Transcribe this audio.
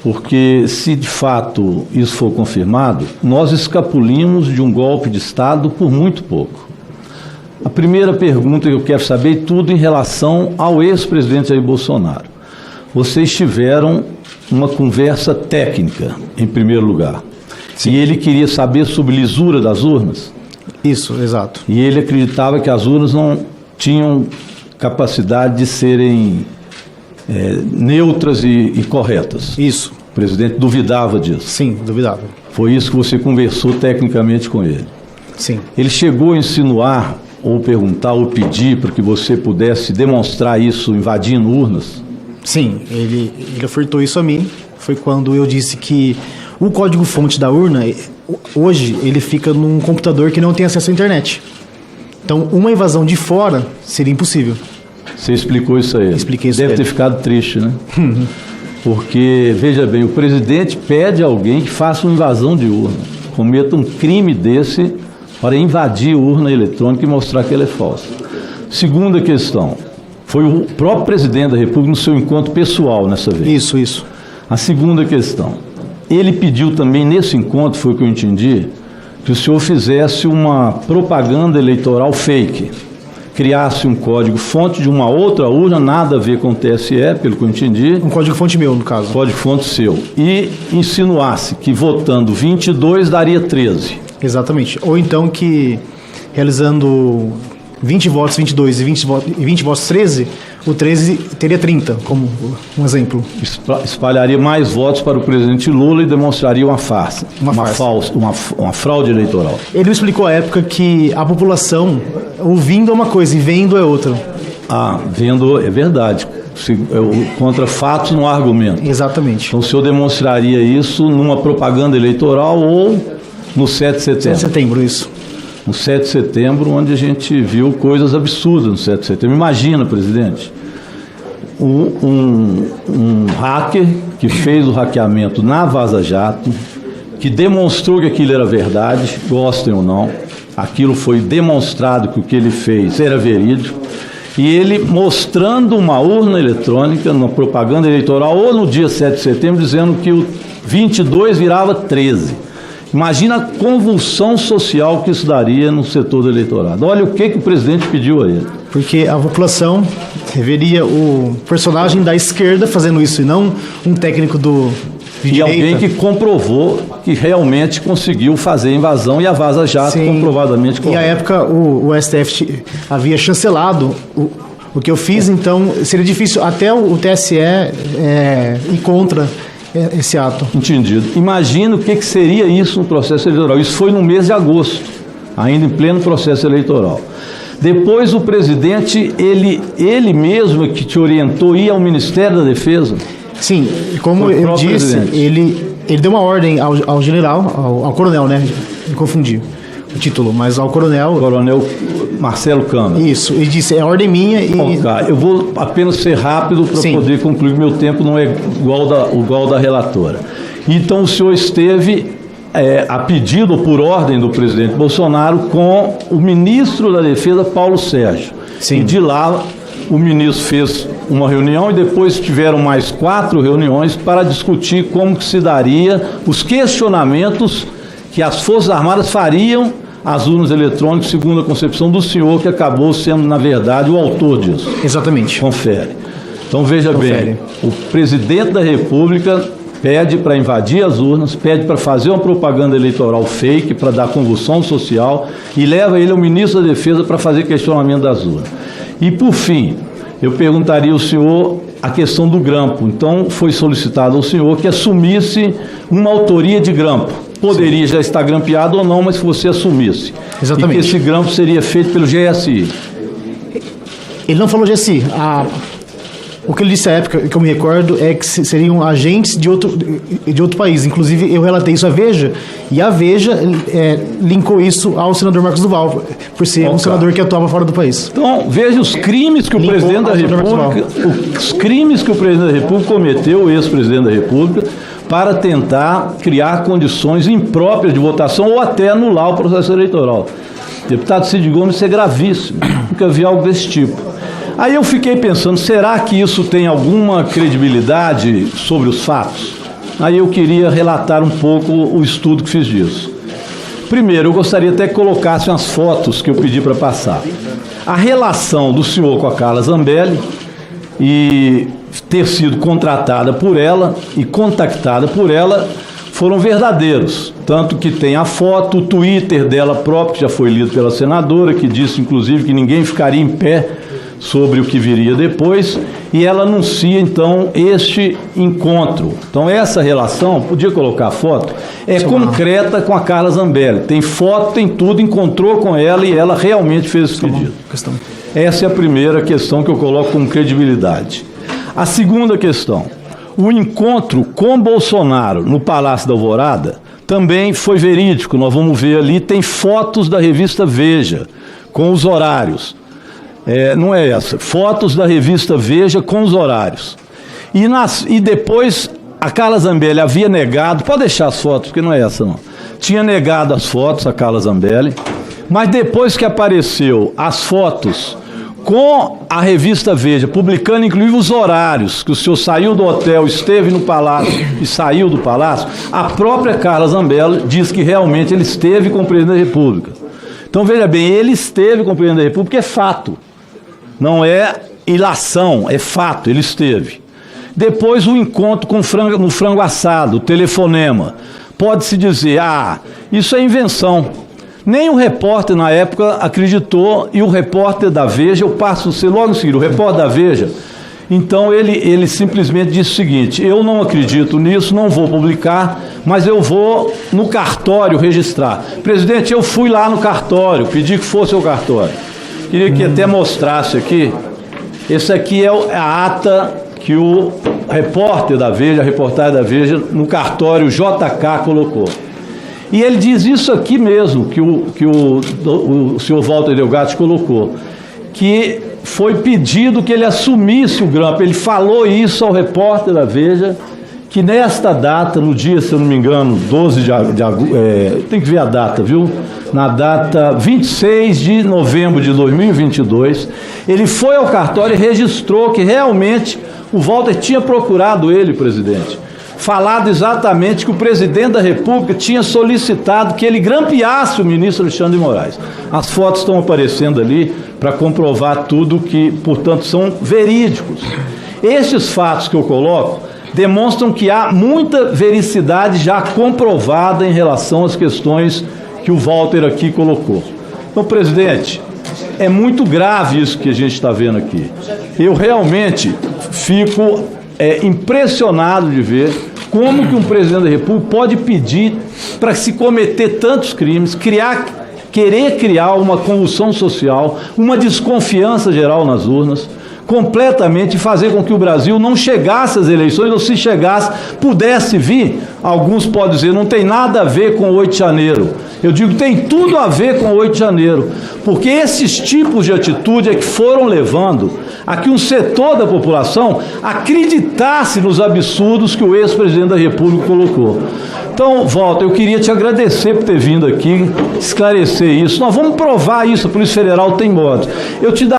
porque se de fato isso for confirmado, nós escapulimos de um golpe de Estado por muito pouco. A primeira pergunta que eu quero saber, tudo em relação ao ex-presidente Jair Bolsonaro. Vocês tiveram uma conversa técnica, em primeiro lugar. Sim. E ele queria saber sobre lisura das urnas? Isso, exato. E ele acreditava que as urnas não tinham capacidade de serem neutras e corretas. Isso. O presidente duvidava disso. Sim, duvidava. Foi isso que você conversou tecnicamente com ele. Sim. Ele chegou a insinuar, ou perguntar, ou pedir para que você pudesse demonstrar isso invadindo urnas? Sim, ele ofertou isso a mim. Foi quando eu disse que o código-fonte da urna, hoje, ele fica num computador que não tem acesso à internet. Então, uma invasão de fora seria impossível. Você explicou isso a ele? Expliquei isso a ele. Deve ter ficado triste, né? Porque, veja bem, o presidente pede a alguém que faça uma invasão de urna, cometa um crime desse para invadir urna eletrônica e mostrar que ela é falsa. Segunda questão, foi o próprio presidente da República no seu encontro pessoal nessa vez. Isso. A segunda questão, ele pediu também nesse encontro, foi o que eu entendi, que o senhor fizesse uma propaganda eleitoral fake, criasse um código-fonte de uma outra urna, nada a ver com o TSE, pelo que eu entendi. Um código-fonte meu, no caso. Código-fonte seu. E insinuasse que votando 22 daria 13. Exatamente. Ou então que realizando 20 votos 22 e 20 votos 13, o 13 teria 30, como um exemplo. Espalharia mais votos para o presidente Lula e demonstraria uma farsa. Uma fraude eleitoral. Ele me explicou à época que a população, ouvindo é uma coisa e vendo é outra. Vendo é verdade. Contra fatos não há argumento. Exatamente. Então o senhor demonstraria isso numa propaganda eleitoral ou no 7 de setembro? 7 de setembro, isso. No 7 de setembro, onde a gente viu coisas absurdas no 7 de setembro. Imagina, presidente, um hacker que fez o hackeamento na Vaza Jato, que demonstrou que aquilo era verdade, gostem ou não, aquilo foi demonstrado que o que ele fez era verídico, e ele mostrando uma urna eletrônica, numa propaganda eleitoral, ou no dia 7 de setembro, dizendo que o 22 virava 13. Imagina a convulsão social que isso daria no setor do eleitorado. Olha o que o presidente pediu a ele. Porque a população veria o personagem da esquerda fazendo isso e não um técnico de direita. Alguém que comprovou que realmente conseguiu fazer a invasão e a Vaza Jato comprovadamente correta. E à época o STF havia chancelado o que eu fiz, então seria difícil até o TSE ir contra esse ato. Entendido. Imagina o que seria isso no processo eleitoral. Isso foi no mês de agosto, ainda em pleno processo eleitoral. Depois o presidente, ele mesmo que te orientou a ir ao Ministério da Defesa? Sim, como eu disse, ele deu uma ordem ao general, ao coronel, né? Me confundi o título, mas ao coronel... Coronel Marcelo Câmara. Isso, ele disse, é ordem minha e... Bom, cara, eu vou apenas ser rápido para poder concluir, meu tempo não é igual da relatora. Então o senhor esteve, a pedido ou por ordem do presidente Bolsonaro, com o ministro da Defesa, Paulo Sérgio. Sim. E de lá o ministro fez uma reunião e depois tiveram mais 4 reuniões para discutir como que se daria os questionamentos que as Forças Armadas fariam às urnas eletrônicas, segundo a concepção do senhor, que acabou sendo, na verdade, o autor disso. Exatamente. Confere. Então, veja bem, o presidente da República pede para invadir as urnas, pede para fazer uma propaganda eleitoral fake, para dar convulsão social, e leva ele ao ministro da Defesa para fazer questionamento das urnas. E, por fim, eu perguntaria ao senhor a questão do grampo. Então, foi solicitado ao senhor que assumisse uma autoria de grampo. Poderia já estar grampeado ou não, mas que você assumisse. Exatamente. E que esse grampo seria feito pelo GSI. Ele não falou GSI. O que ele disse à época, que eu me recordo, é que seriam agentes de outro país. Inclusive, eu relatei isso à Veja, e a Veja linkou isso ao senador Marcos Duval, por ser um senador que atuava fora do país. Então, veja os crimes que o presidente da República, cometeu, o ex-presidente da República, para tentar criar condições impróprias de votação ou até anular o processo eleitoral. Deputado Cid Gomes, isso é gravíssimo. Nunca vi algo desse tipo. Aí eu fiquei pensando, será que isso tem alguma credibilidade sobre os fatos? Aí eu queria relatar um pouco o estudo que fiz disso. Primeiro, eu gostaria até que colocassem as fotos que eu pedi para passar. A relação do senhor com a Carla Zambelli e ter sido contratada por ela e contactada por ela foram verdadeiros. Tanto que tem a foto, o Twitter dela própria, que já foi lido pela senadora, que disse, inclusive, que ninguém ficaria em pé sobre o que viria depois, e ela anuncia, então, este encontro. Então, essa relação, podia colocar a foto, é concreta com a Carla Zambelli. Tem foto, tem tudo, encontrou com ela e ela realmente fez esse pedido. Essa é a primeira questão que eu coloco com credibilidade. A segunda questão, o encontro com Bolsonaro no Palácio da Alvorada também foi verídico. Nós vamos ver ali, tem fotos da revista Veja com os horários. Não é essa, fotos da revista Veja com os horários. E depois a Carla Zambelli havia negado, pode deixar as fotos, porque não é essa não, tinha negado as fotos, a Carla Zambelli, mas depois que apareceu as fotos com a revista Veja, publicando inclusive os horários, que o senhor saiu do hotel, esteve no palácio e saiu do palácio, a própria Carla Zambelli diz que realmente ele esteve com o presidente da República. Então veja bem, ele esteve com o presidente da República, é fato. Não é ilação, é fato, ele esteve. Depois o encontro no frango assado, o telefonema. Pode-se dizer, isso é invenção. Nem o repórter na época acreditou, e o repórter da Veja, eu passo a ser logo em seguida, o repórter da Veja, então ele simplesmente disse o seguinte: eu não acredito nisso, não vou publicar, mas eu vou no cartório registrar. Presidente, eu fui lá no cartório, pedi que fosse o cartório. Queria que até mostrasse aqui. Esse aqui é a ata que o repórter da Veja, a reportagem da Veja, no cartório JK colocou. E ele diz isso aqui mesmo, que o senhor Walter Delgatti colocou, que foi pedido que ele assumisse o grampo. Ele falou isso ao repórter da Veja, que nesta data, no dia, se eu não me engano, 12 de agosto, tem que ver a data, viu? Na data 26 de novembro de 2022, ele foi ao cartório e registrou que realmente o Walter tinha procurado ele, presidente, falado exatamente que o presidente da República tinha solicitado que ele grampeasse o ministro Alexandre de Moraes. As fotos estão aparecendo ali para comprovar tudo que, portanto, são verídicos. Estes fatos que eu coloco demonstram que há muita vericidade já comprovada em relação às questões que o Walter aqui colocou. Então, presidente, é muito grave isso que a gente está vendo aqui. Eu realmente fico impressionado de ver como que um presidente da República pode pedir para se cometer tantos crimes, querer criar uma convulsão social, uma desconfiança geral nas urnas, completamente, fazer com que o Brasil não chegasse às eleições, ou se chegasse, pudesse vir. Alguns podem dizer, não tem nada a ver com o 8 de janeiro. Eu digo, tem tudo a ver com o 8 de janeiro, porque esses tipos de atitude é que foram levando a que um setor da população acreditasse nos absurdos que o ex-presidente da República colocou. Então, Walter, eu queria te agradecer por ter vindo aqui, esclarecer isso. Nós vamos provar isso, a Polícia Federal tem modos. Eu te